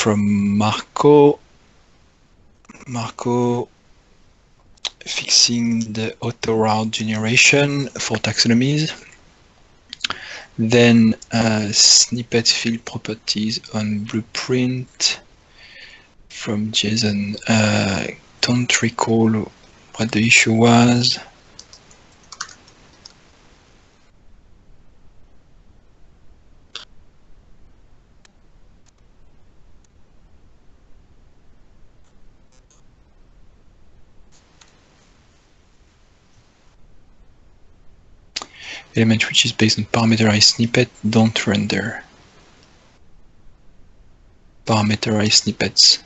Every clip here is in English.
from Marco. Marco, fixing the auto route generation for taxonomies. Then snippet field properties on blueprint from Jason. Don't recall what the issue was. Element which is based on parameterized snippet don't render. Parameterized snippets.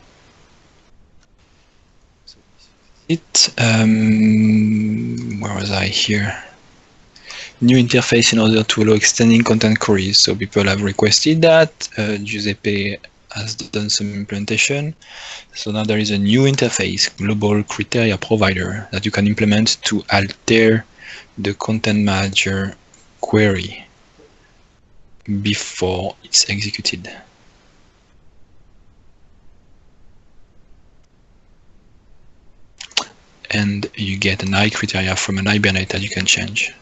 Where was I here? New interface in order to allow extending content queries. So people have requested that. Giuseppe has done some implementation. So now there is a new interface, global criteria provider, that you can implement to alter the content manager query before it's executed. And you get an I criteria from an Hibernate that you can change.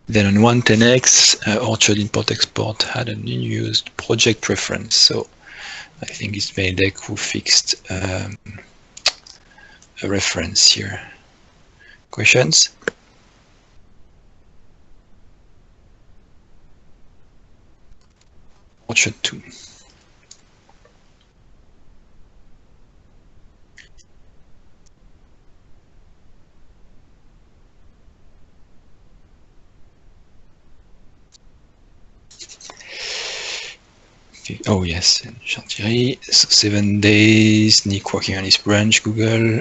Then on 110x, Orchard.ImportExport had an unused project reference. So I think it's Medek who fixed a reference here. Questions? Orchard 2. Oh yes, Chantilly. So 7 days, Nick working on his branch, Google.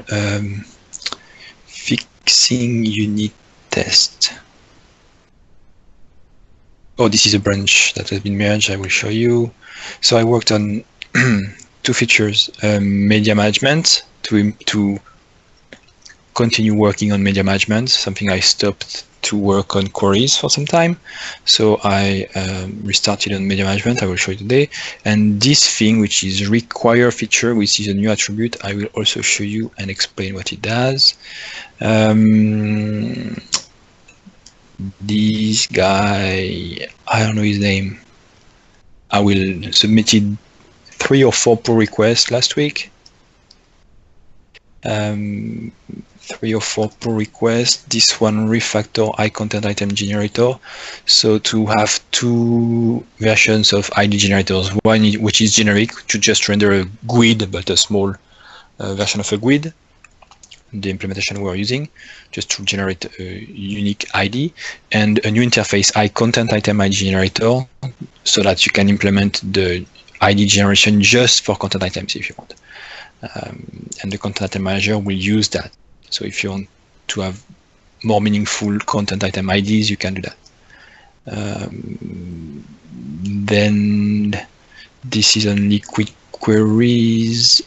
Fixing unit test. Oh, this is a branch that has been merged, I will show you. So I worked on two features, media management, to continue working on media management, something I stopped to work on queries for some time. So I restarted on media management, I will show you today. And this thing, which is RequiredFeature, which is a new attribute, I will also show you and explain what it does. This guy, I don't know his name. I will submitted 3 or 4 pull requests last week. 3 or 4 pull requests. This one, Refactor IContentItemIdGenerator. So to have 2 versions of ID generators, one which is generic to just render a GUID, but a small version of a GUID, the implementation we're using, just to generate a unique ID, and a new interface, IContentItemIdGenerator, so that you can implement the ID generation just for content items if you want. And the content item manager will use that. So if you want to have more meaningful content item IDs, you can do that. Then this is on liquidQueries.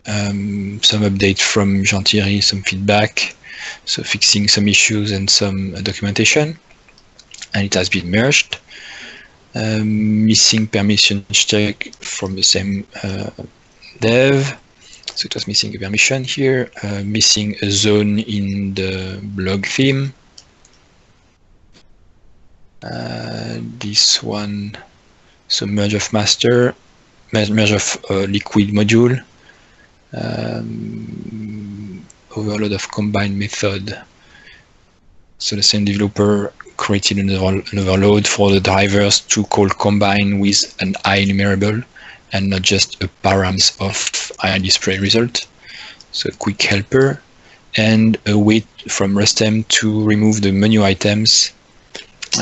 Some update from Jean-Thierry, some feedback, so fixing some issues and some documentation, and it has been merged. Missing permission check from the same dev, so it was missing a permission here, missing a zone in the blog theme. This one, so merge of master, merge of liquid module, overload of combine method. So the same developer created an overload for the drivers to call combine with an IEnumerable and not just a params of iDisplay result. So a quick helper and a wait from RESTM to remove the menu items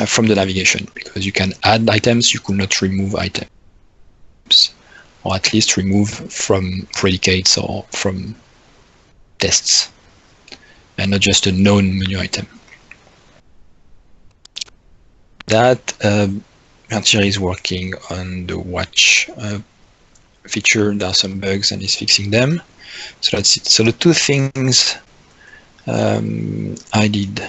from the navigation, because you can add items, you could not remove items, or at least remove from predicates or from tests, and not just a known menu item. That Jean-Thierry is working on the watch feature. There are some bugs and he's fixing them. So that's it. So the 2 things I did.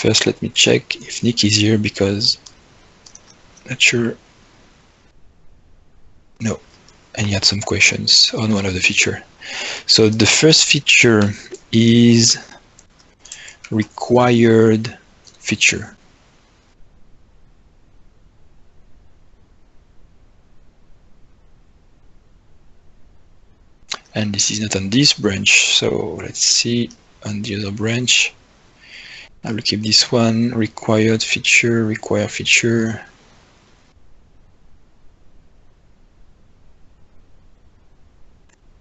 First, let me check if Nick is here because not sure. No, and he had some questions on one of the feature. So the first feature is required feature. And this is not on this branch, so let's see on the other branch. I will keep this one, required feature, require feature.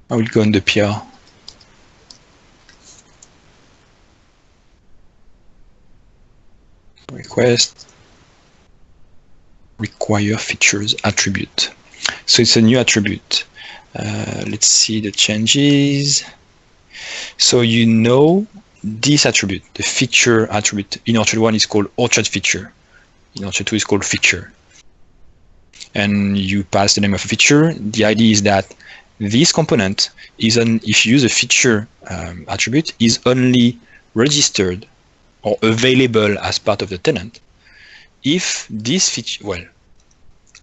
I will go on the PR. Request, require features attribute. So it's a new attribute. Let's see the changes. So you know this attribute, the feature attribute in Orchard 1 is called Orchard feature. In Orchard 2 is called feature. And you pass the name of a feature. The idea is that this component is if you use a feature attribute, is only registered or available as part of the tenant if this feature, well,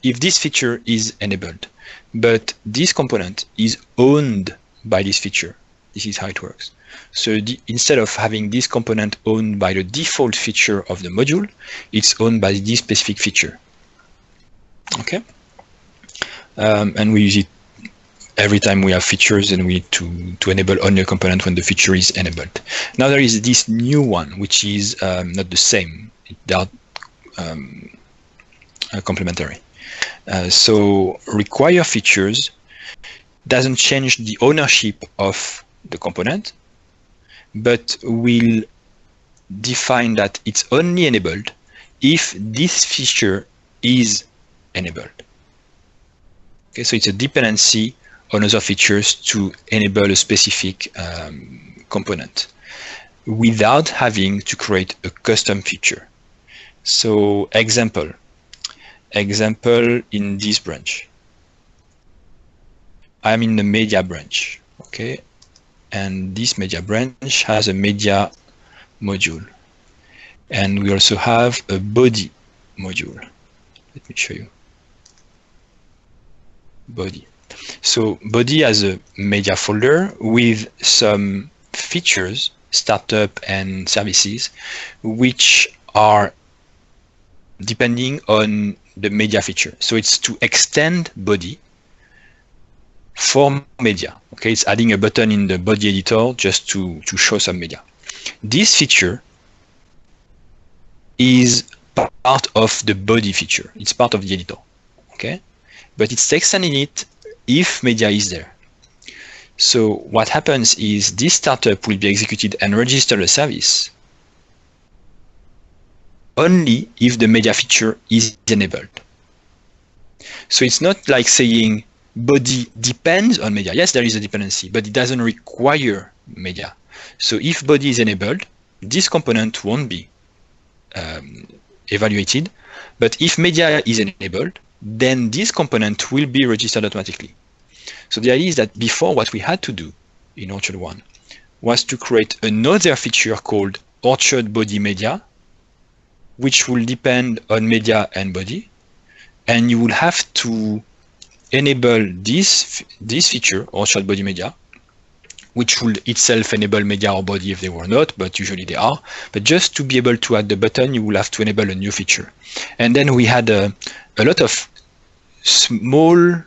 if this feature is enabled, but this component is owned by this feature. This is how it works. So instead of having this component owned by the default feature of the module, it's owned by this specific feature. Okay, and we use it every time we have features, and we need to enable only a component when the feature is enabled. Now there is this new one, which is not the same. They are complementary. So require features doesn't change the ownership of the component, but will define that it's only enabled if this feature is enabled. Okay, so it's a dependency on other features to enable a specific component without having to create a custom feature. So example in this branch. I'm in the media branch, okay? And this media branch has a media module. And we also have a body module. Let me show you. Body. So body has a media folder with some features, startup and services, which are depending on the media feature. So it's to extend body for media. Okay, it's adding a button in the body editor just to show some media. This feature is part of the body feature. It's part of the editor. Okay, but it's extending it if media is there. So what happens is this startup will be executed and register a service only if the media feature is enabled. So it's not like saying body depends on media. Yes, there is a dependency, but it doesn't require media. So if body is enabled, this component won't be evaluated. But if media is enabled, then this component will be registered automatically. So the idea is that before, what we had to do in Orchard 1 was to create another feature called Orchard Body Media, which will depend on media and body, and you will have to enable this feature, Orchard Body Media, which will itself enable media or body if they were not, but usually they are. But just to be able to add the button, you will have to enable a new feature. And then we had a lot of small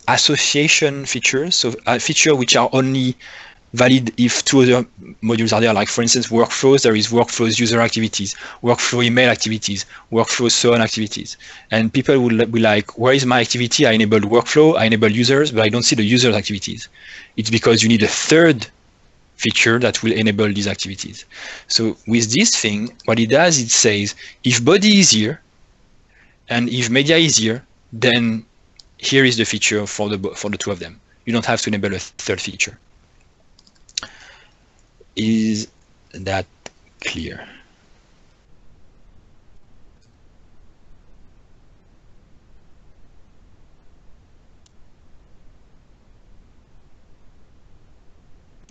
association features, so a feature which are only valid if two other modules are there, like for instance workflows. There is workflows user activities, workflow email activities, workflow so on activities, and people will be like, where is my activity? I enabled workflow, I enabled users, but I don't see the users activities. It's because you need a third feature that will enable these activities. So with this thing, what it does, it says if body is here and if media is here, then here is the feature for the two of them. You don't have to enable a third feature. Is that clear?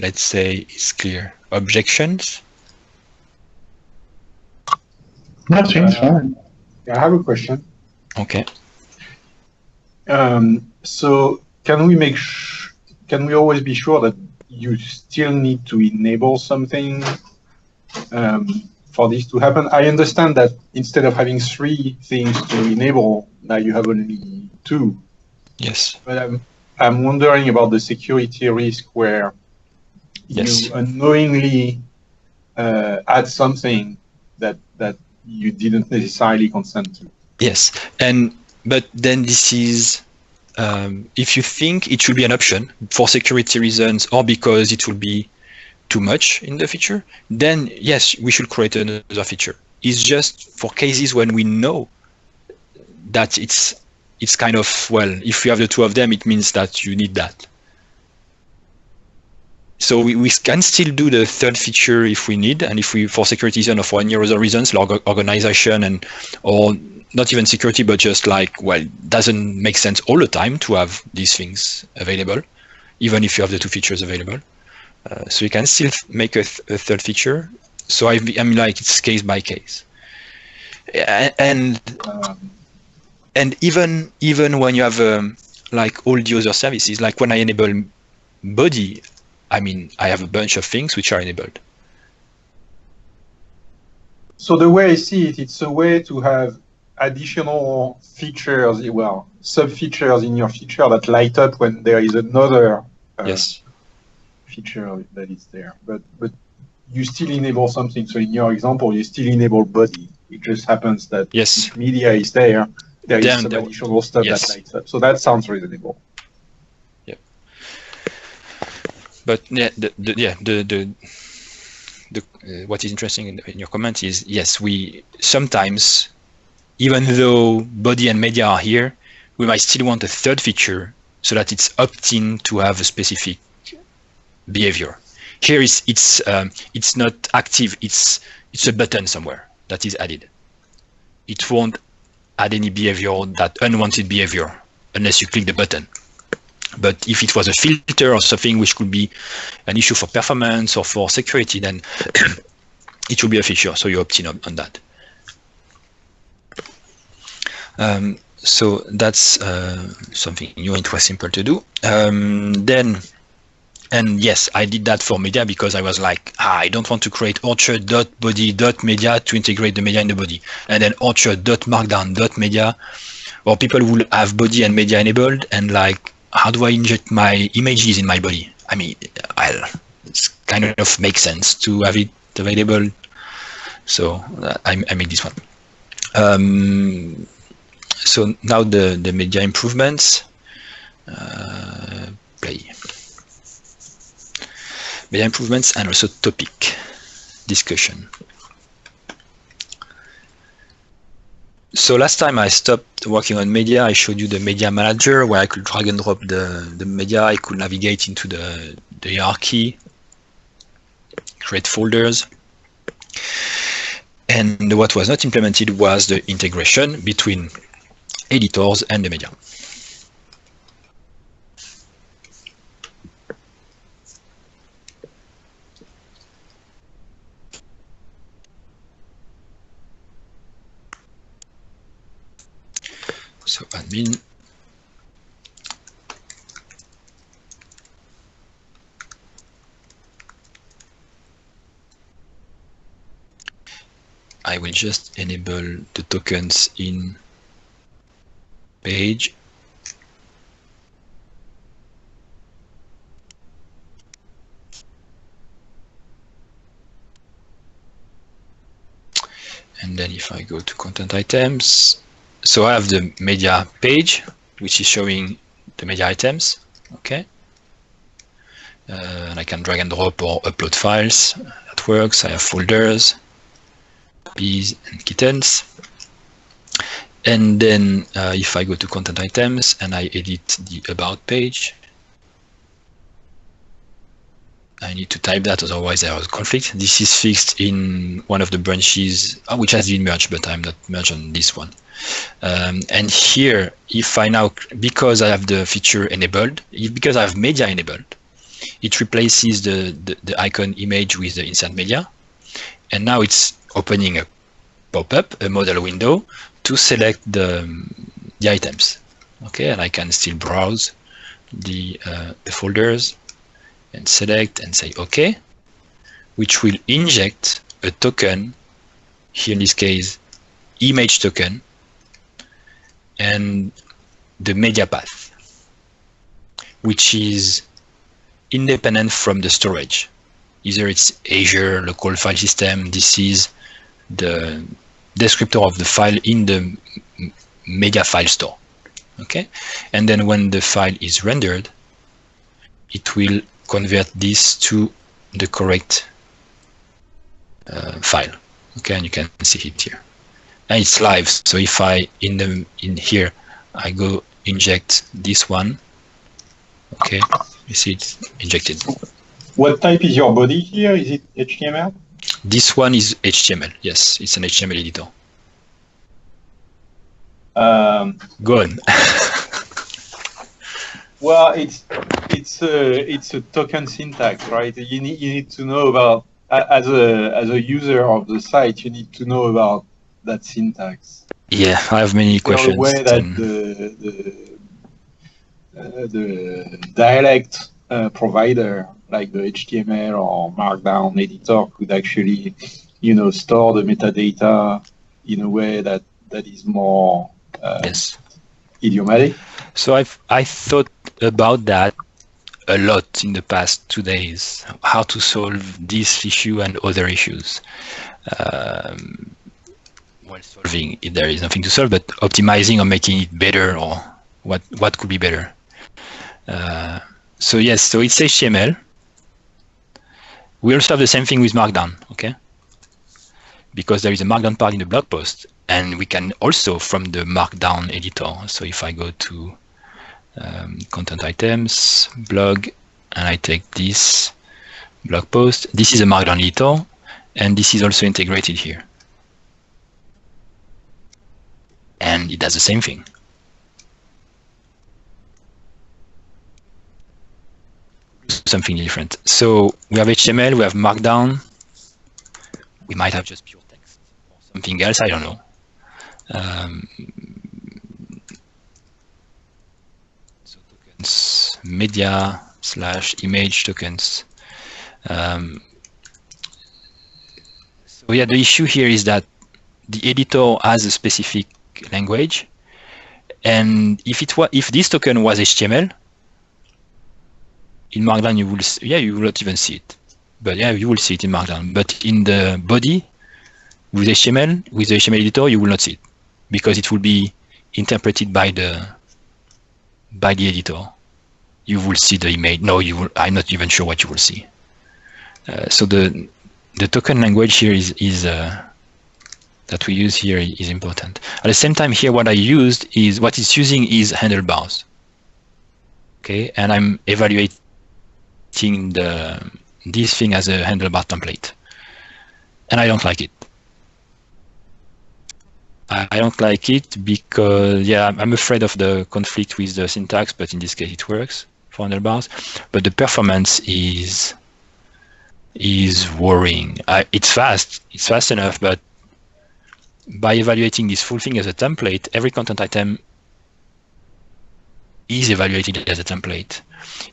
Let's say it's clear. Objections? Nothing's fine. I have a question. Okay. So can we always be sure that you still need to enable something for this to happen? I understand that instead of having 3 things to enable, now you have only 2. Yes. But I'm wondering about the security risk where you unknowingly add something that you didn't necessarily consent to. Yes, but then this is if you think it should be an option for security reasons or because it will be too much in the feature, then yes, we should create another feature. It's just for cases when we know that it's kind of, well, if you have the 2 of them, it means that you need that. So we can still do the 3rd feature if we need, and if we, for security reasons or for any other reasons, like organization or not even security, but just like, well, it doesn't make sense all the time to have these things available, even if you have the 2 features available. So you can still make a 3rd feature. So I mean, like, it's case by case. And even when you have like all the other services, like when I enable body, I mean, I have a bunch of things which are enabled. So the way I see it, it's a way to have additional features, well, sub-features in your feature that light up when there is another feature that is there. But you still enable something. So in your example, you still enable body. It just happens that if media is there, there is some additional stuff that lights up. So that sounds reasonable. But yeah, what is interesting in your comment is, yes, we sometimes, even though body and media are here, we might still want a 3rd feature so that it's opt-in to have a specific behavior. Here it's not active. It's a button somewhere that is added. It won't add any behavior, that unwanted behavior, unless you click the button. But if it was a filter or something which could be an issue for performance or for security, then it will be a feature. So you opt in on that. So that's something new. It was simple to do. And yes, I did that for media because I was like, I don't want to create Orchard.body.media to integrate the media in the body, and then Orchard.markdown.media, or people will have body and media enabled, and like, how do I inject my images in my body? I mean, it's kind of makes sense to have it available. So I made this one. So now the media improvements. Play. Media improvements and also topic discussion. So last time I stopped working on media, I showed you the media manager where I could drag and drop the media. I could navigate into the hierarchy, create folders. And what was not implemented was the integration between editors and the media. So admin. I will just enable the tokens in page. And then if I go to content items, so I have the media page, which is showing the media items. Okay. And I can drag and drop or upload files. That works. I have folders, bees and kittens. And then if I go to content items and I edit the about page, I need to type that, otherwise there is a conflict. This is fixed in one of the branches, which has been merged, but I'm not merged on this one. And here, if I now, because I have the feature enabled, because I have media enabled, it replaces the icon image with the insert media. And now it's opening a pop up a model window to select the items. Okay, and I can still browse the folders and select and say OK, which will inject a token, here in this case, image token, and the media path, which is independent from the storage. Either it's Azure local file system, this is the descriptor of the file in the media file store. Okay, and then when the file is rendered, it will convert this to the correct file. Okay, and you can see it here, and it's live. So if I in here I go inject this one, okay, you see it's injected. What type is your body here? Is it HTML? This one is HTML. Yes, it's an HTML editor. Go on. Well, it's a token syntax, right? You need to know about, as a user of the site, you need to know about that syntax. Yeah, I have many questions. The way that the dialect provider, like the HTML or Markdown editor, could actually, store the metadata in a way that is more yes, idiomatic. So I thought about that a lot in the past 2 days, how to solve this issue and other issues. While solving, there is nothing to solve, but optimizing or making it better, or what could be better. So yes, so it's HTML. We also have the same thing with Markdown, okay? Because there is a Markdown part in the blog post, and we can also from the Markdown editor. So if I go to content items, blog, and I take this blog post, this is a Markdown editor, and this is also integrated here. And it does the same thing. Something different. So we have HTML, we have Markdown, we might have just pure text or something else, I don't know. So tokens, media / image tokens. So yeah, the issue here is that the editor has a specific language, and if this token was HTML, in Markdown you will not even see it, but yeah, you will see it in Markdown. But in the body with HTML, with the HTML editor, you will not see it because it will be interpreted by the editor. You will see the image. No, you will. I'm not even sure what you will see. So the token language here is that we use here is important. At the same time, here what it's using is handlebars. Okay, and I'm evaluating this thing as a handlebar template, and I don't like it. I don't like it because I'm afraid of the conflict with the syntax, but in this case it works for handlebars. But the performance is worrying. It's fast enough, but by evaluating this full thing as a template, every content item is evaluated as a template.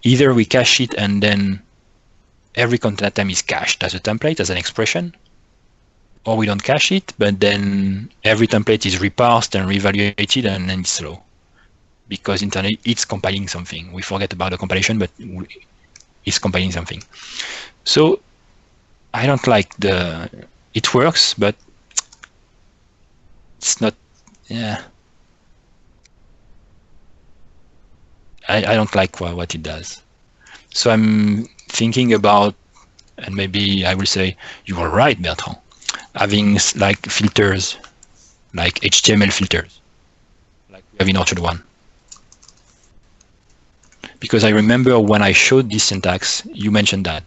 Either we cache it and then every content item is cached as a template, as an expression, or we don't cache it, but then every template is reparsed and reevaluated, and then it's slow. Because internally it's compiling something. We forget about the compilation, but it's compiling something. So I don't like it works, but it's not, I don't like what it does. So I'm thinking about, and maybe I will say, you are right, Bertrand, having like filters, like HTML filters, like we have in Orchard 1. Because I remember when I showed this syntax, you mentioned that.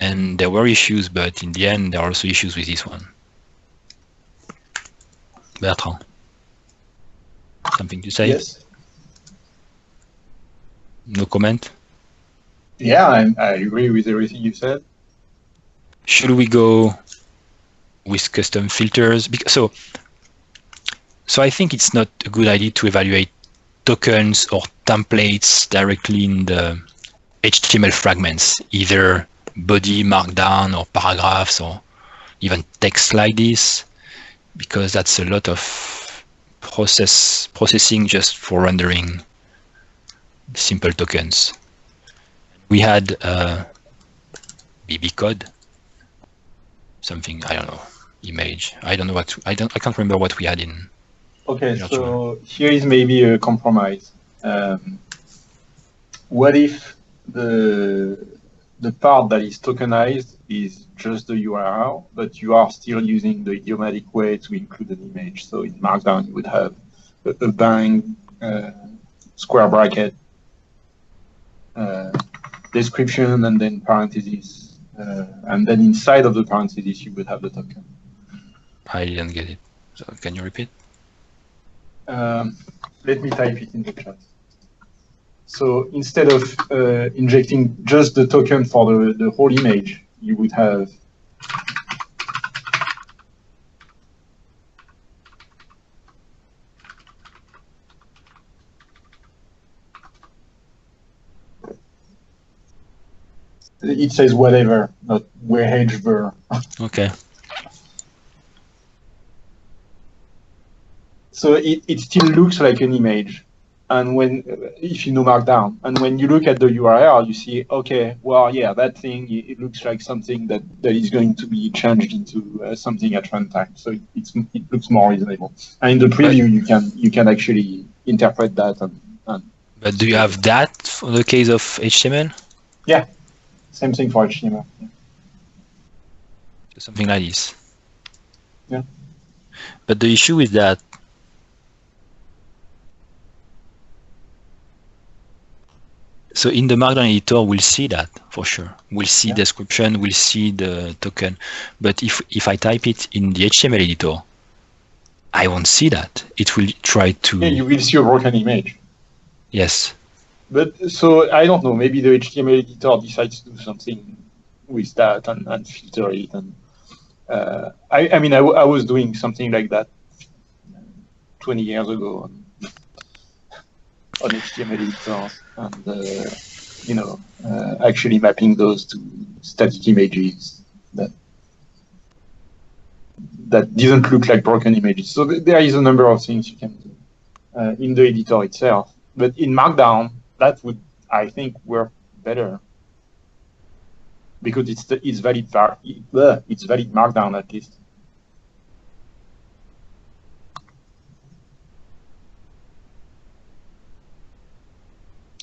And there were issues, but in the end, there are also issues with this one. Bertrand, something to say? Yes. No comment? Yeah, I agree with everything you said. Should we go with custom filters. So I think it's not a good idea to evaluate tokens or templates directly in the HTML fragments, either body, markdown, or paragraphs, or even text like this, because that's a lot of processing just for rendering simple tokens. We had BB code, something, I don't know, image. I don't know what I can't remember what we had in. Okay, so here is maybe a compromise. What if the part that is tokenized is just the URL, but you are still using the idiomatic way to include an image? So in Markdown, you would have a bang, square bracket, description, and then parentheses. And then inside of the parentheses, you would have the token. I didn't get it. So can you repeat? Let me type it in the chat. So instead of injecting just the token for the whole image, you would have it says whatever, not wherever. Okay. So it still looks like an image, and if you know Markdown, and when you look at the URL, you see, okay, well, yeah, that thing, it looks like something that is going to be changed into something at runtime. So it looks more reasonable. And in the preview, you can actually interpret that. But do you have that for the case of HTML? Yeah, same thing for HTML. Yeah. Something like this. Yeah. But the issue is that so in the Markdown editor, we'll see that for sure. We'll see description, we'll see the token. But if I type it in the HTML editor, I won't see that. It will try to. Yeah, you will see a broken image. Yes. But so I don't know. Maybe the HTML editor decides to do something with that and filter it. And I mean, I was doing something like that 20 years ago on HTML editors, and actually mapping those to static images that didn't look like broken images. So there is a number of things you can do in the editor itself. But in Markdown, that would, I think, work better because it's valid Markdown at least.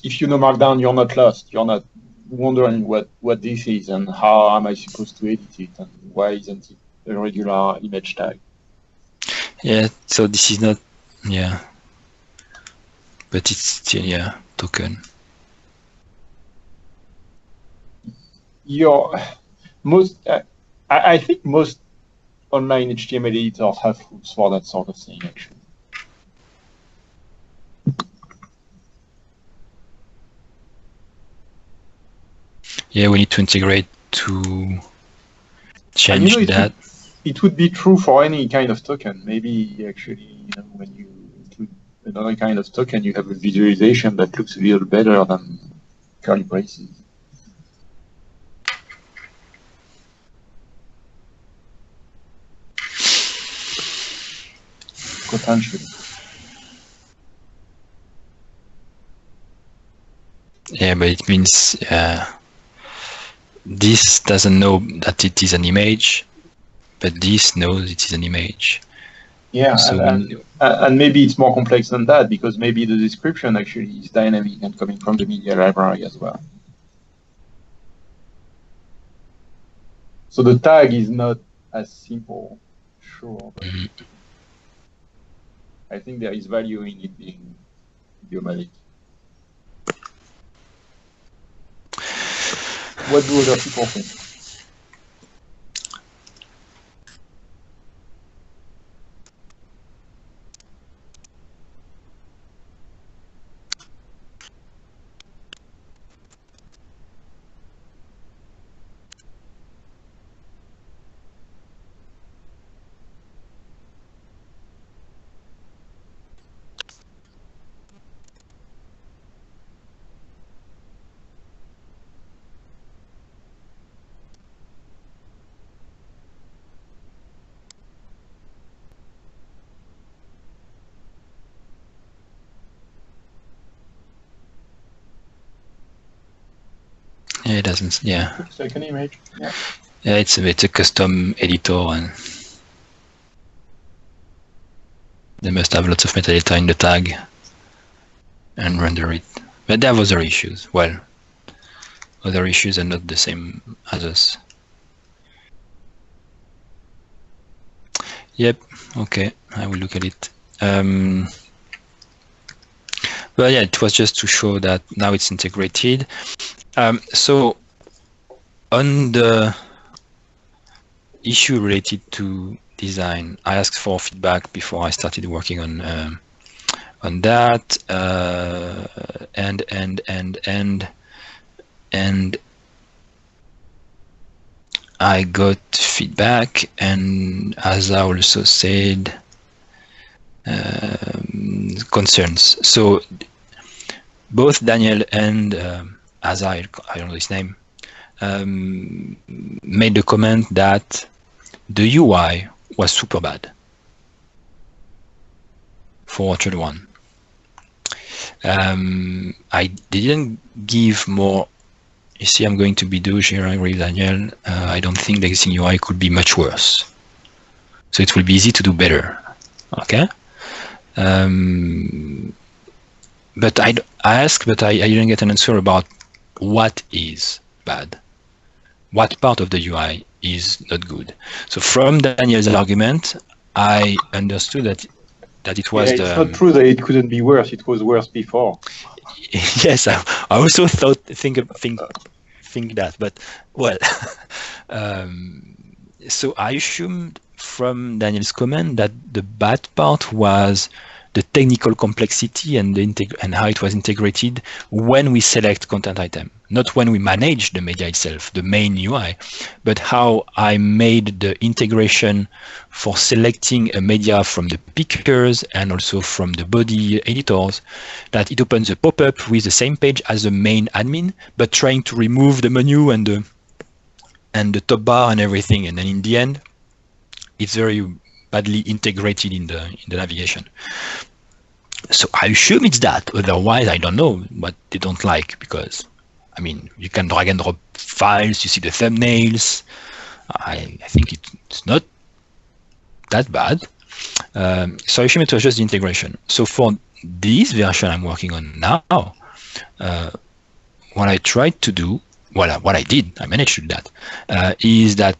If you know Markdown, you're not lost. You're not wondering what this is and how am I supposed to edit it and why isn't it a regular image tag. Yeah, so this is not, yeah. But it's still, yeah, token. I think most online HTML editors have rules for that sort of thing, actually. Yeah, we need to integrate to change that. It would be true for any kind of token. Maybe actually, when you include another kind of token, you have a visualization that looks a little better than curly braces. Potentially. Yeah, but it means this doesn't know that it is an image, but this knows it is an image. Yeah, so and maybe it's more complex than that because maybe the description actually is dynamic and coming from the media library as well. So the tag is not as simple, sure. But I think there is value in it being idiomatic. What do other people think? It doesn't. Yeah. Looks like an image. Yeah. Yeah, it's a custom editor, and they must have lots of metadata in the tag and render it. But they have other issues. Well, other issues are not the same as us. Yep. Okay. I will look at it. But yeah, it was just to show that now it's integrated. So on the issue related to design, I asked for feedback before I started working on that, and I got feedback, and as I also said, concerns. So both Daniel and Asa, I don't know his name, made the comment that the UI was super bad for Orchard 1. I didn't give more. You see, I'm going to be douche here. I agree with Daniel. I don't think the existing UI could be much worse. So it will be easy to do better. Okay. But I asked, but I didn't get an answer about what is bad. What part of the UI is not good. So from Daniel's argument, I understood that it was it's not true that it couldn't be worse. It was worse before. Yes, I also think that, but well, so I assumed from Daniel's comment that the bad part was the technical complexity and how it was integrated when we select content item, not when we manage the media itself, the main UI, but how I made the integration for selecting a media from the pickers and also from the body editors, that it opens a pop-up with the same page as the main admin, but trying to remove the menu and the top bar and everything, and then in the end, it's very badly integrated in the navigation. So I assume it's that. Otherwise, I don't know what they don't like, because I mean, you can drag and drop files, you see the thumbnails. I think it's not that bad. So I assume it was just the integration. So for this version I'm working on now, what I tried to do, what I did, I managed to do that, is that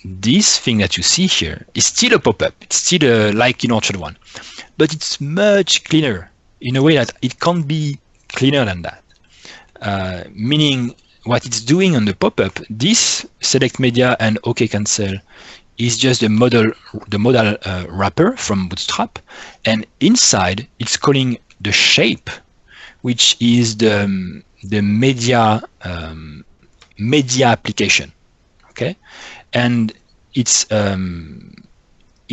this thing that you see here is still a pop-up. It's still like in Orchard 1, but it's much cleaner in a way that it can't be cleaner than that. Meaning what it's doing on the pop-up, this select media and OK cancel is just the modal wrapper from Bootstrap, and inside it's calling the shape, which is the media application. Okay, and it's a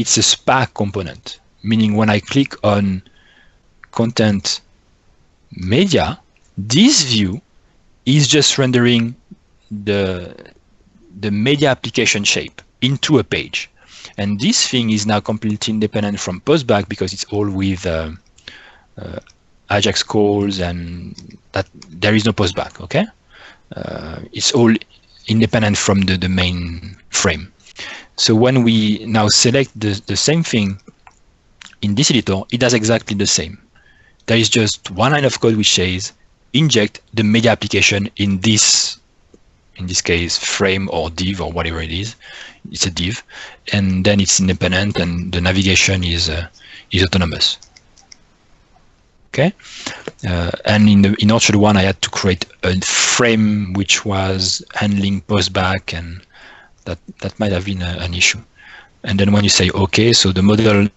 SPA component, meaning when I click on content media, this view is just rendering the media application shape into a page, and this thing is now completely independent from postback because it's all with Ajax calls, and that there is no postback. Okay, it's all independent from the main frame. So when we now select the same thing in this editor, it does exactly the same. There is just one line of code which says inject the media application in this case frame or div or whatever it is. It's a div, and then it's independent, and the navigation is autonomous. Okay, and in Orchard 1 I had to create a frame which was handling postback, and that might have been an issue. And then when you say OK, so the model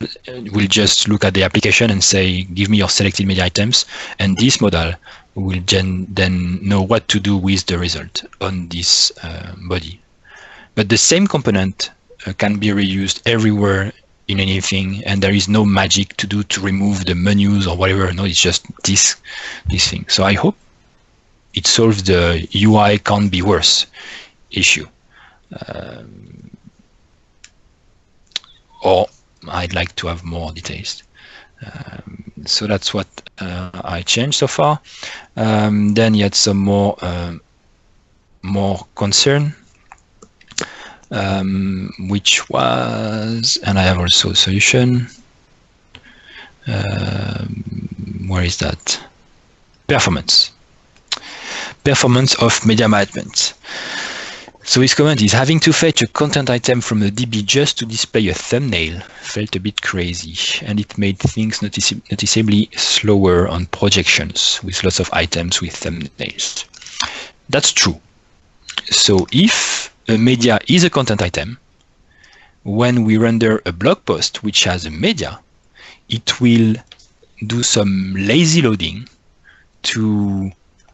will just look at the application and say, give me your selected media items, and this model will then know what to do with the result on this body. But the same component can be reused everywhere in anything, and there is no magic to do to remove the menus or whatever. No, it's just this thing. So I hope it solves the UI can't be worse issue. Or I'd like to have more details. So that's what I changed so far. Then you had some more more concern, which was, and I have also a solution. Where is that? Performance of media management. So his comment is, having to fetch a content item from the DB just to display a thumbnail felt a bit crazy, and it made things noticeably slower on projections with lots of items with thumbnails. That's true. So if a media is a content item, when we render a blog post which has a media, it will do some lazy loading to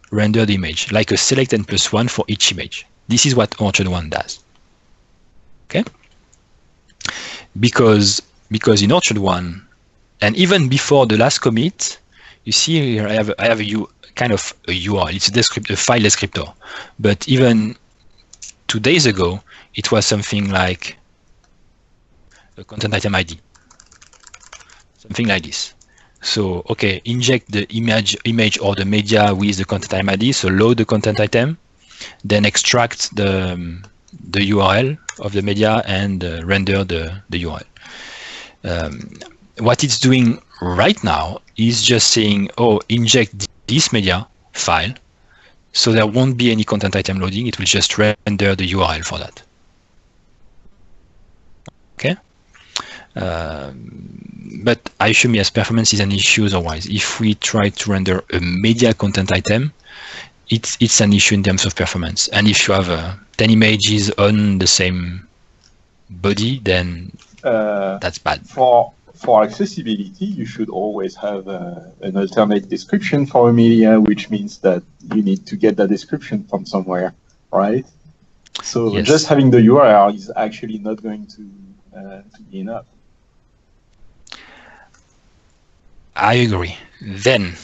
render the image, like a select n+1 for each image. This is what Orchard 1 does. Okay? Because in Orchard 1, and even before the last commit, you see here I have a kind of a URL. It's a file descriptor. But even 2 days ago, it was something like a content item ID, something like this. So okay, inject the image or the media with the content item ID. So load the content item, then extract the URL of the media and render the URL. What it's doing right now is just saying, oh, inject this media file, so there won't be any content item loading. It will just render the URL for that. Okay. But I assume, yes, performance is an issue otherwise. If we try to render a media content item, it's an issue in terms of performance. And if you have 10 images on the same body, then that's bad. For accessibility, you should always have an alternate description for a media, which means that you need to get that description from somewhere, right? So yes, just having the URL is actually not going to be enough. I agree. Then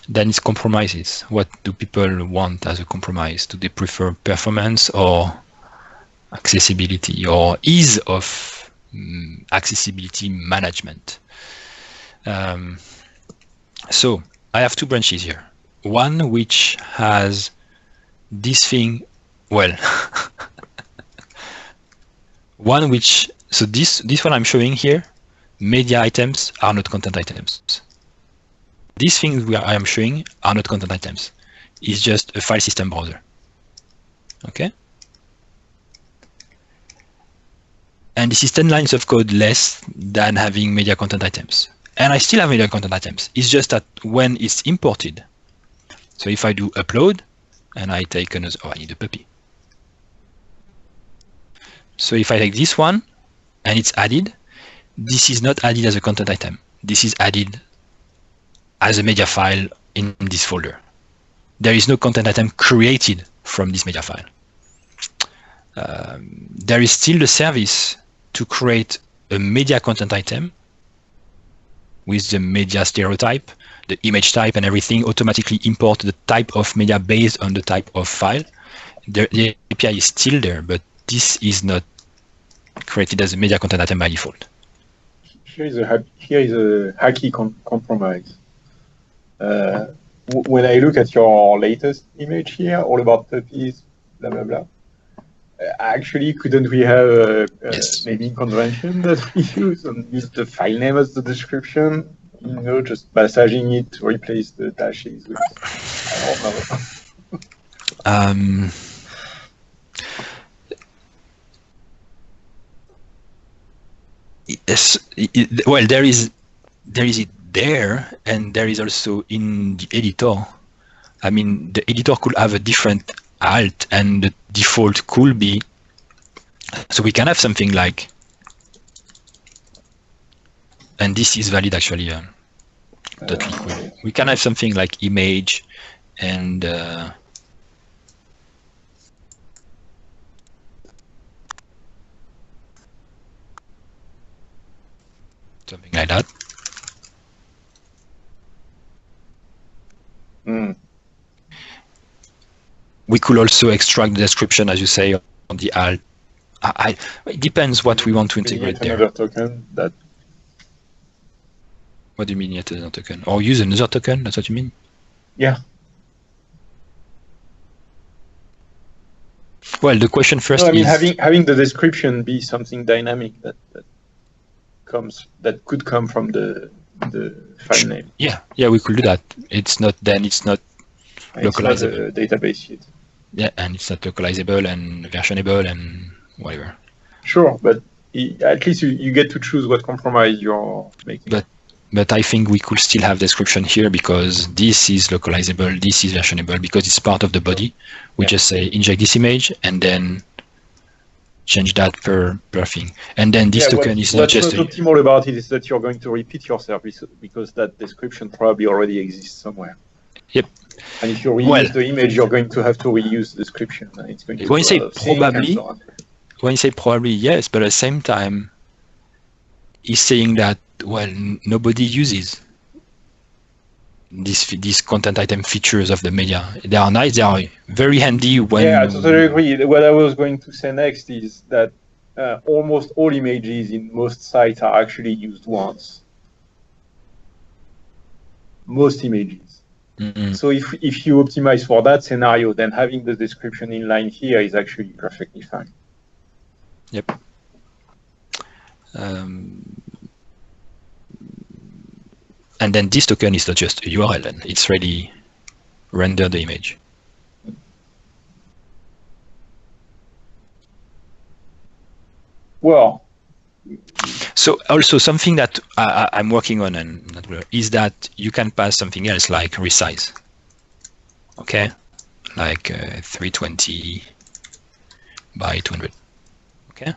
it's compromises. What do people want as a compromise? Do they prefer performance or accessibility or ease of accessibility management? So I have two branches here. One which has this thing, well, one which, so this one I'm showing here, media items are not content items. These things I am showing are not content items. It's just a file system browser. Okay? And this is 10 lines of code less than having media content items. And I still have media content items. It's just that when it's imported, so if I do upload and I take another, oh, I need a puppy. So if I take this one and it's added, this is not added as a content item. This is added as a media file in this folder. There is no content item created from this media file. There is still the service to create a media content item with the media stereotype, the image type and everything, automatically import the type of media based on the type of file. The API is still there, but this is not created as a media content item by default. Here is a hacky compromise. When I look at your latest image here, all about puppies, blah, blah, blah, actually, couldn't we have a naming convention that we use and use the file name as the description? You know, just massaging it to replace the dashes with, I don't know. Yes, well, there is it there, and there is also in the editor. I mean, the editor could have a different alt, and the default could be, so we can have something like, and this is valid actually, .liquid. We can have something like image and something like that. We could also extract the description, as you say, on the alt. It depends what we want to integrate there. Another token that. What do you mean yet another token? Or use another token? That's what you mean? Yeah. Well, the question first no, I mean, is having the description be something dynamic that could come from the file name. Yeah, we could do that. It's not localizable. It's not a database yet. Yeah, and it's not localizable and versionable and whatever. Sure, but at least you get to choose what compromise you're making. But I think we could still have description here because this is localizable, this is versionable, because it's part of the body. We just say inject this image and then change that per thing. And then this token is not just... What's optimal about it is that you're going to repeat yourself because that description probably already exists somewhere. Yep. And if you reuse the image, you're going to have to reuse the description. And it's going to when you say probably, yes, but at the same time, he's saying that, well, nobody uses these content item features of the media. They are nice, they are very handy when... Yeah, I totally agree. What I was going to say next is that almost all images in most sites are actually used once. Most images. Mm-hmm. So if you optimize for that scenario, then having the description in line here is actually perfectly fine. Yep. And then this token is not just a URL, and it's ready render the image. Well, so also something that I'm working on is that you can pass something else like resize. Okay, like 320 by 200. Okay,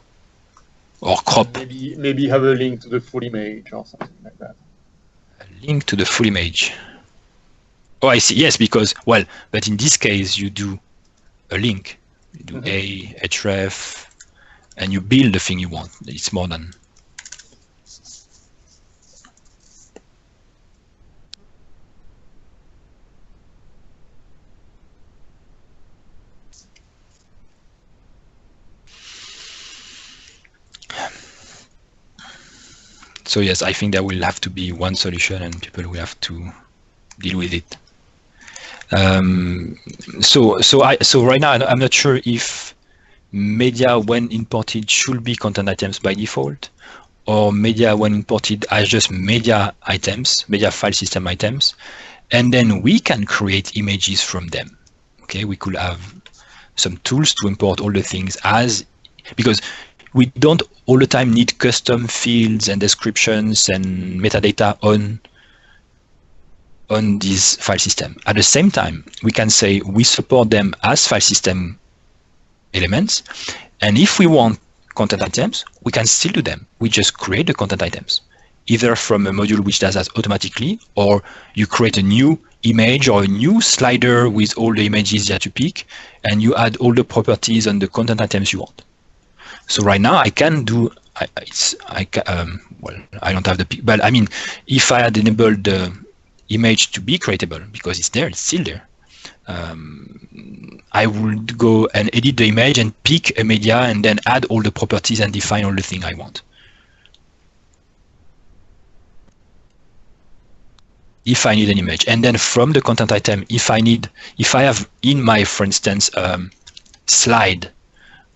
or crop. Maybe have a link to the full image or something like that. Link to the full image. Oh, I see. Yes, because, well, but in this case, you do a link. You do href, and you build the thing you want. It's more than... So yes, I think there will have to be one solution and people will have to deal with it. So right now I'm not sure if media when imported should be content items by default, or media when imported as just media items, media file system items, and then we can create images from them. Okay, we could have some tools to import all the things because we don't all the time need custom fields and descriptions and metadata on this file system. At the same time, we can say we support them as file system elements, and if we want content items, we can still do them. We just create the content items, either from a module which does that automatically, or you create a new image or a new slider with all the images that you pick, and you add all the properties on the content items you want. So right now I can do, well, I don't have the, but I mean, if I had enabled the image to be creatable, because it's there, it's still there, I would go and edit the image and pick a media and then add all the properties and define all the things I want. If I need an image, and then from the content item, if I have in my, for instance, slide,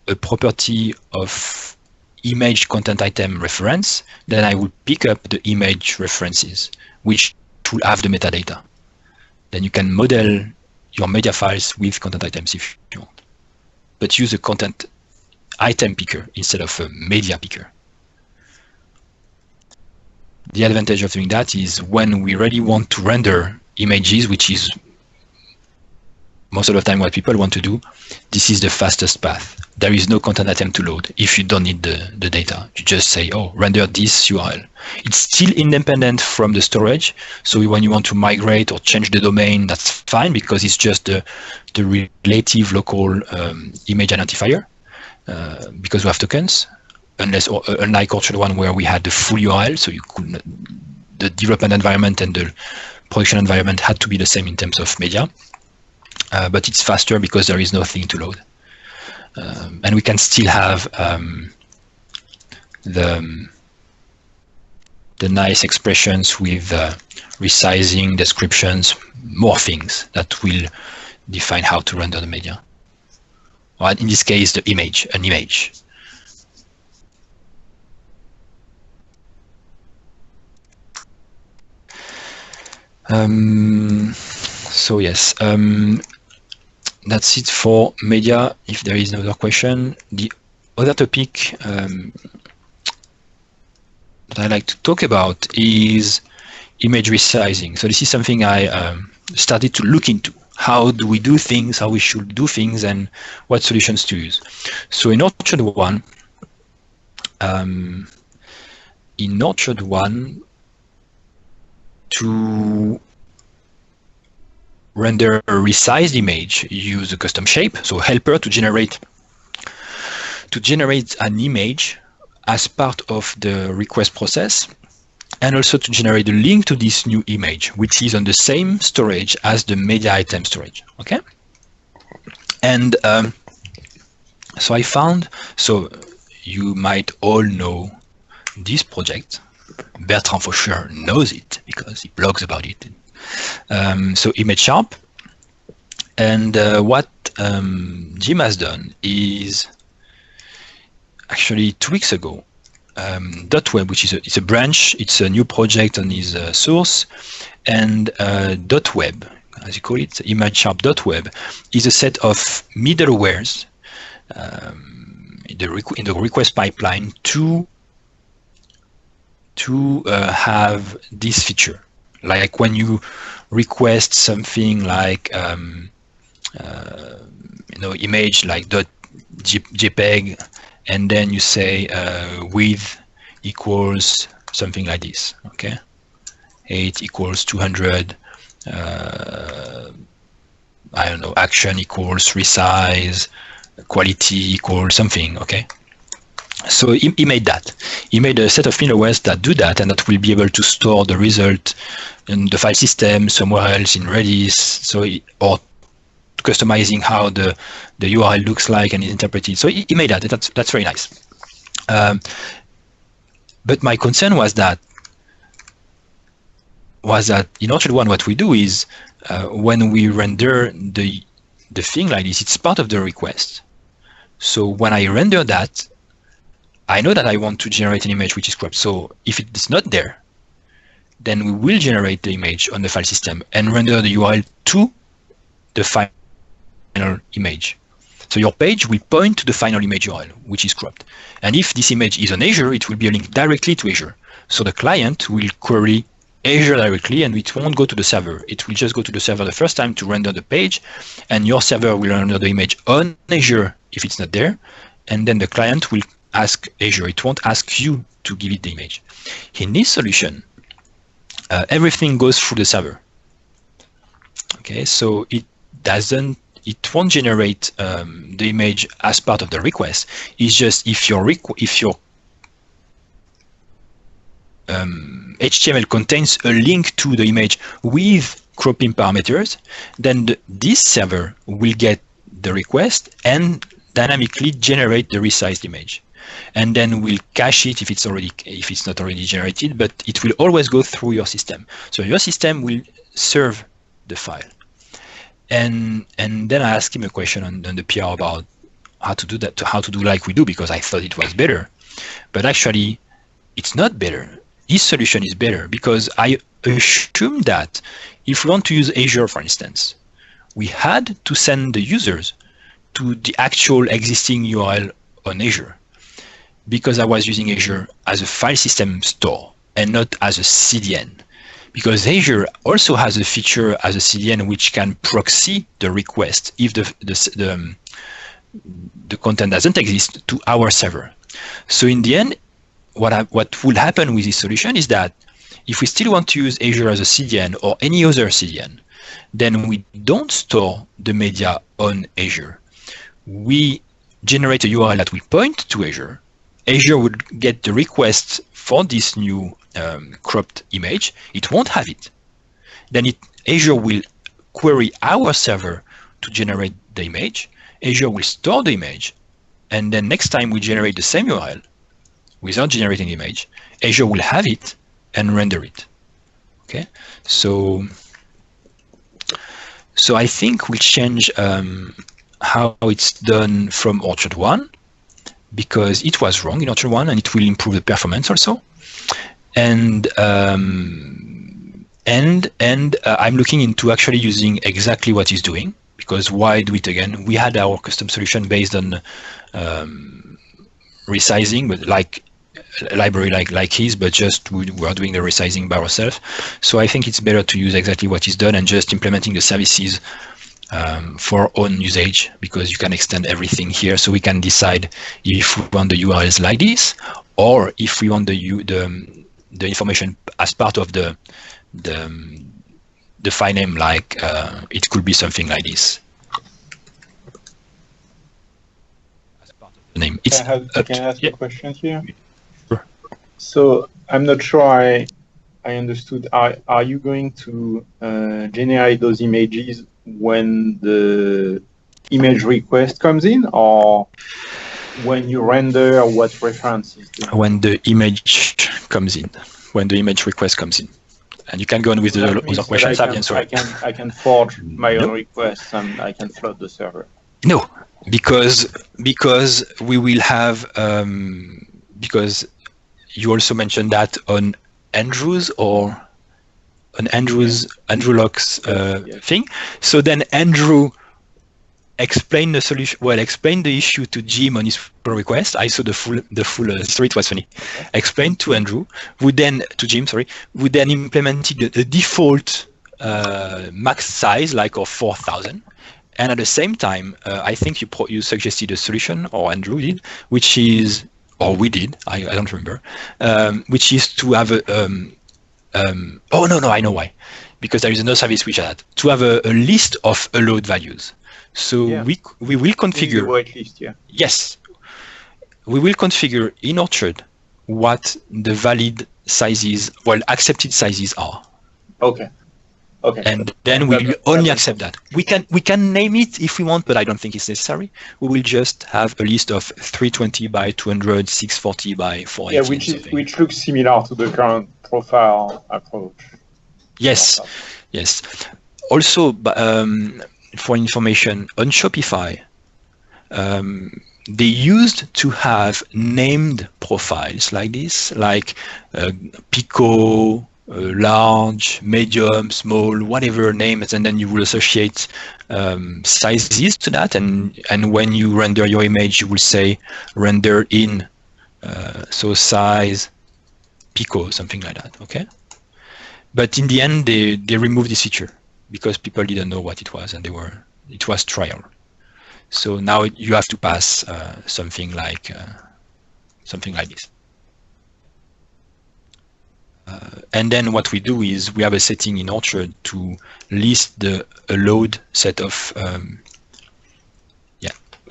a property of image content item reference, then I will pick up the image references, which will have the metadata. Then you can model your media files with content items if you want, but use a content item picker instead of a media picker. The advantage of doing that is when we really want to render images, which is most of the time what people want to do, this is the fastest path. There is no content item to load if you don't need the data. You just say, oh, render this URL. It's still independent from the storage. So when you want to migrate or change the domain, that's fine because it's just the relative local image identifier because we have tokens. Unlike Orchard one where we had the full URL, so you could the development environment and the production environment had to be the same in terms of media. But it's faster because there is nothing to load. And we can still have the nice expressions with resizing, descriptions, more things that will define how to render the media. or in this case, the image, an image. So yes, that's it for media. If there is another question, the other topic that I like to talk about is image resizing. So this is something I started to look into. How do we do things, how we should do things, and what solutions to use. So in Orchard.1, to render a resized image, you use a custom shape, so helper to generate an image as part of the request process, and also to generate a link to this new image, which is on the same storage as the media item storage. Okay, and so I found, so you might all know this project. Bertrand for sure knows it because he blogs about it. So ImageSharp, and what Jim has done is actually 2 weeks ago, .web, which is it's a branch, it's a new project on his source, and .web, as you call it, ImageSharp.web, is a set of middlewares in the request pipeline to have this feature. Like when you request something like image like .jpeg, and then you say width equals something like this, okay? 8 equals 200, I don't know, action equals resize, quality equals something, okay? So he made that. He made a set of middlewares that do that, and that will be able to store the result in the file system somewhere else in Redis, so or customizing how the URL looks like and is interpreted. So he made that. That's very nice. But my concern was that in Orchard.1, what we do is when we render the thing like this, it's part of the request. So when I render that, I know that I want to generate an image which is cropped. So if it's not there, then we will generate the image on the file system and render the URL to the final image. So your page will point to the final image URL, which is cropped. And if this image is on Azure, it will be a link directly to Azure. So the client will query Azure directly, and it won't go to the server. It will just go to the server the first time to render the page, and your server will render the image on Azure if it's not there, and then the client will ask Azure. It won't ask you to give it the image. In this solution, everything goes through the server. Okay, so it won't generate the image as part of the request. It's just if your HTML contains a link to the image with cropping parameters, then this server will get the request and dynamically generate the resized image. And then we'll cache it if it's not already generated, but it will always go through your system. So your system will serve the file. And then I asked him a question on the PR about how to do that, how to do like we do, because I thought it was better. But actually, it's not better. His solution is better, because I assume that if we want to use Azure, for instance, we had to send the users to the actual existing URL on Azure, because I was using Azure as a file system store and not as a CDN. Because Azure also has a feature as a CDN which can proxy the request if the content doesn't exist to our server. So in the end, what will happen with this solution is that if we still want to use Azure as a CDN or any other CDN, then we don't store the media on Azure. We generate a URL that will point to Azure. Azure would get the request for this new cropped image. It won't have it. Then Azure will query our server to generate the image. Azure will store the image. And then next time we generate the same URL without generating the image, Azure will have it and render it. Okay, so I think we'll change how it's done from Orchard 1, because it was wrong in Orchard 1, and it will improve the performance also. And I'm looking into actually using exactly what it's doing, because why do it again? We had our custom solution based on resizing, but like a library like his, but just we are doing the resizing by ourselves. So I think it's better to use exactly what is done and just implementing the services for our own usage, because you can extend everything here. So we can decide if we want the URLs like this, or if we want the information as part of the file name, like it could be something like this. As part of the name. It's, can I ask a question here? Sure. So I'm not sure I understood. Are you going to generate those images when the image request comes in, or when you render what references? When the image comes in, when the image request comes in. And you can go on with the other questions. I can forge my own requests and I can flood the server. No, because we will have because you also mentioned that on Andrew's or on Andrew Locke's thing. So then Andrew explain the solution. Well, explain the issue to Jim on his pull request. I saw the full story. It was funny. Explained to Andrew, who then to Jim, sorry, who then implemented the default max size, like of 4,000. And at the same time, I think you suggested a solution, or Andrew did, which is, or we did, I don't remember, which is to have a oh no, I know why, because there is another service which had to have a list of allowed values. So yeah. we will configure whitelist, yeah. Yes, we will configure in Orchard what the valid sizes, well, accepted sizes are. Okay. Okay. And then we will only accept that. We can name it if we want, but I don't think it's necessary. We will just have a list of 320 by 200, 640 by 480. Yeah, which looks similar to the current profile approach. Yes. Also, for information, on Shopify, they used to have named profiles like this, like Pico, large, medium, small, whatever names, and then you will associate sizes to that. And when you render your image, you will say render in so size Pico, something like that. Okay. But in the end, they removed this feature because people didn't know what it was, and it was trial. So now you have to pass something like this. And then what we do is we have a setting in Orchard to list the allowed set of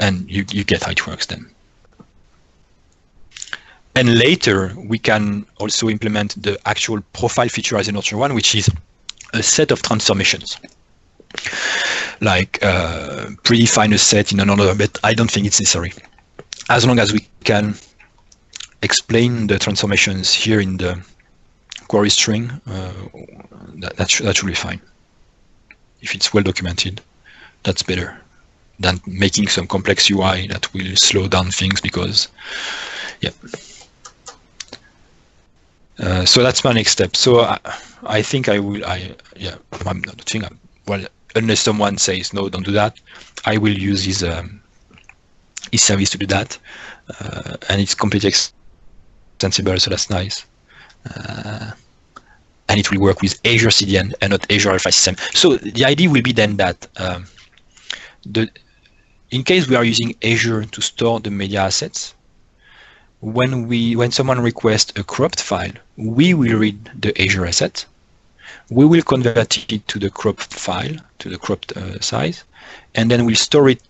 and you get how it works then. And later we can also implement the actual profile feature as in Orchard 1, which is a set of transformations. Like predefine a set in another, but I don't think it's necessary. As long as we can explain the transformations here in the query string, that should be fine. If it's well documented, that's better than making some complex UI that will slow down things, because, yeah. So that's my next step. So I think well, unless someone says no, don't do that, I will use his service to do that, and it's completely extensible, so that's nice. And it will work with Azure CDN and not Azure Alpha System. So the idea will be then that in case we are using Azure to store the media assets, when someone requests a cropped file, we will read the Azure asset. We will convert it to the cropped file, to the cropped size, and then we'll store it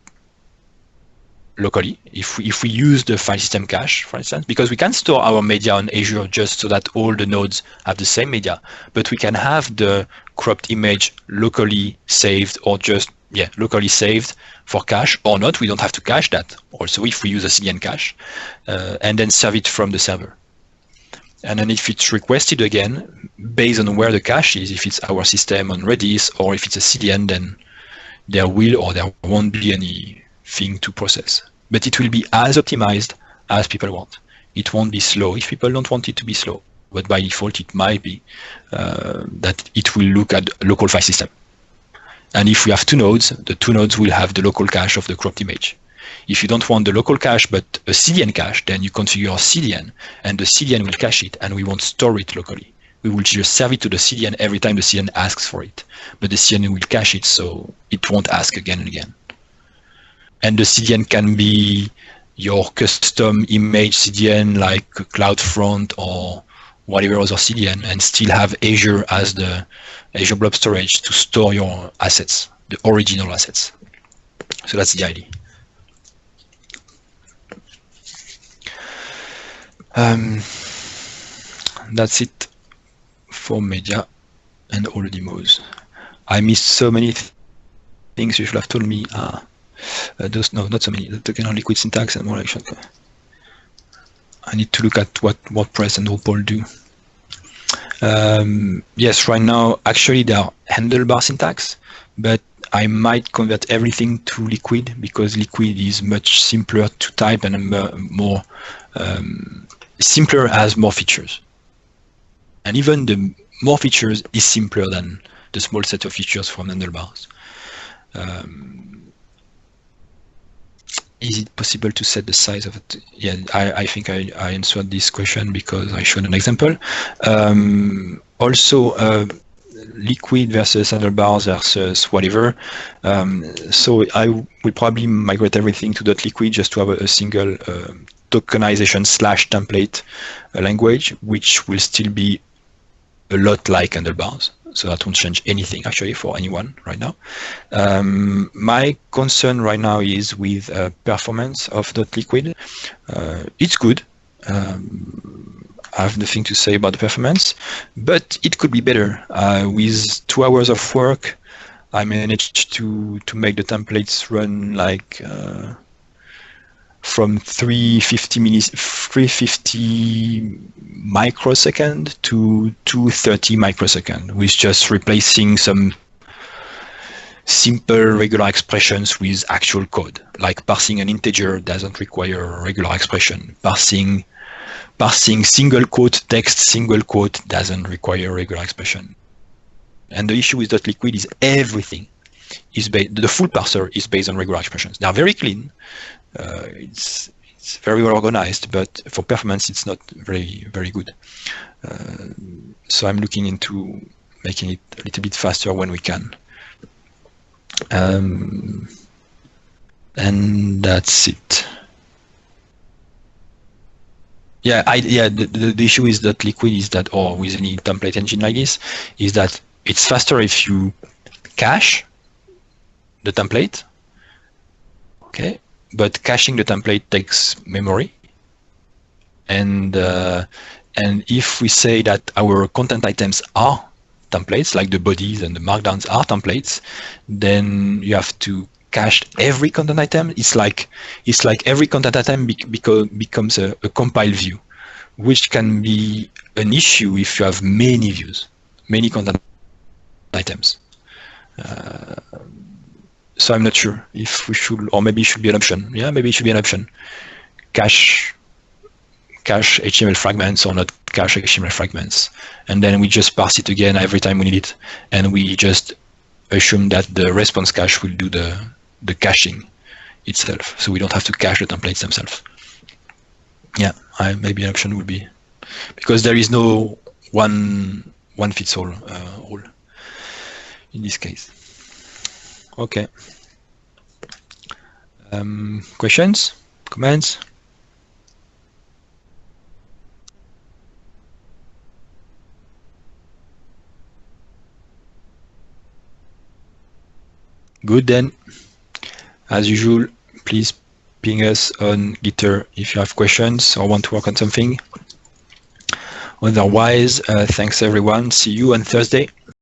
locally if we use the file system cache, for instance, because we can store our media on Azure just so that all the nodes have the same media, but we can have the cropped image locally saved, or just locally saved for cache, or not. We don't have to cache that also if we use a CDN cache, and then serve it from the server. And then if it's requested again, based on where the cache is, if it's our system on Redis or if it's a CDN, then there will or there won't be any thing to process. But it will be as optimized as people want. It won't be slow if people don't want it to be slow. But by default, it might be that it will look at local file system. And if we have two nodes, the two nodes will have the local cache of the cropped image. If you don't want the local cache, but a CDN cache, then you configure a CDN, and the CDN will cache it, and we won't store it locally. We will just serve it to the CDN every time the CDN asks for it. But the CDN will cache it, so it won't ask again and again. And the CDN can be your custom image CDN, like CloudFront or whatever other CDN, and still have Azure as the Azure Blob Storage to store your assets, the original assets. So that's the idea. That's it for media and all the demos. I missed so many things you should have told me. No, not so many. The token on liquid syntax and more action. I need to look at what WordPress and Drupal do. Yes, right now, actually, they are handlebar syntax, but I might convert everything to liquid because liquid is much simpler to type and more simpler, has more features. And even the more features is simpler than the small set of features from handlebars. Is it possible to set the size of it? Yeah, I think I answered this question because I showed an example. Also, liquid versus handlebars versus whatever. So I will probably migrate everything to .liquid just to have a single tokenization / template language, which will still be a lot like handlebars. So that won't change anything actually for anyone right now. My concern right now is with performance of .liquid. It's good. I have nothing to say about the performance, but it could be better. With 2 hours of work, I managed to make the templates run like from 350 microsecond to 230 microsecond, with just replacing some simple regular expressions with actual code, like parsing an integer doesn't require a regular expression. Parsing single quote text, single quote doesn't require a regular expression. And the issue with .liquid is everything is the full parser is based on regular expressions. They are very clean. It's very well organized, but for performance, it's not very good. So I'm looking into making it a little bit faster when we can. And that's it. Yeah, the issue is that liquid is that, or with any template engine like this, is that it's faster if you cache the template. Okay. But caching the template takes memory, and if we say that our content items are templates, like the bodies and the markdowns are templates, then you have to cache every content item. It's like every content item becomes a compile view, which can be an issue if you have many views, many content items. So I'm not sure if we should, or maybe it should be an option. Yeah, maybe it should be an option. Cache HTML fragments or not cache HTML fragments. And then we just parse it again every time we need it. And we just assume that the response cache will do the caching itself. So we don't have to cache the templates themselves. Yeah, maybe an option would be, because there is no one fits all rule in this case. Okay. Questions? Comments? Good then. As usual, please ping us on Gitter if you have questions or want to work on something. Otherwise, thanks everyone. See you on Thursday.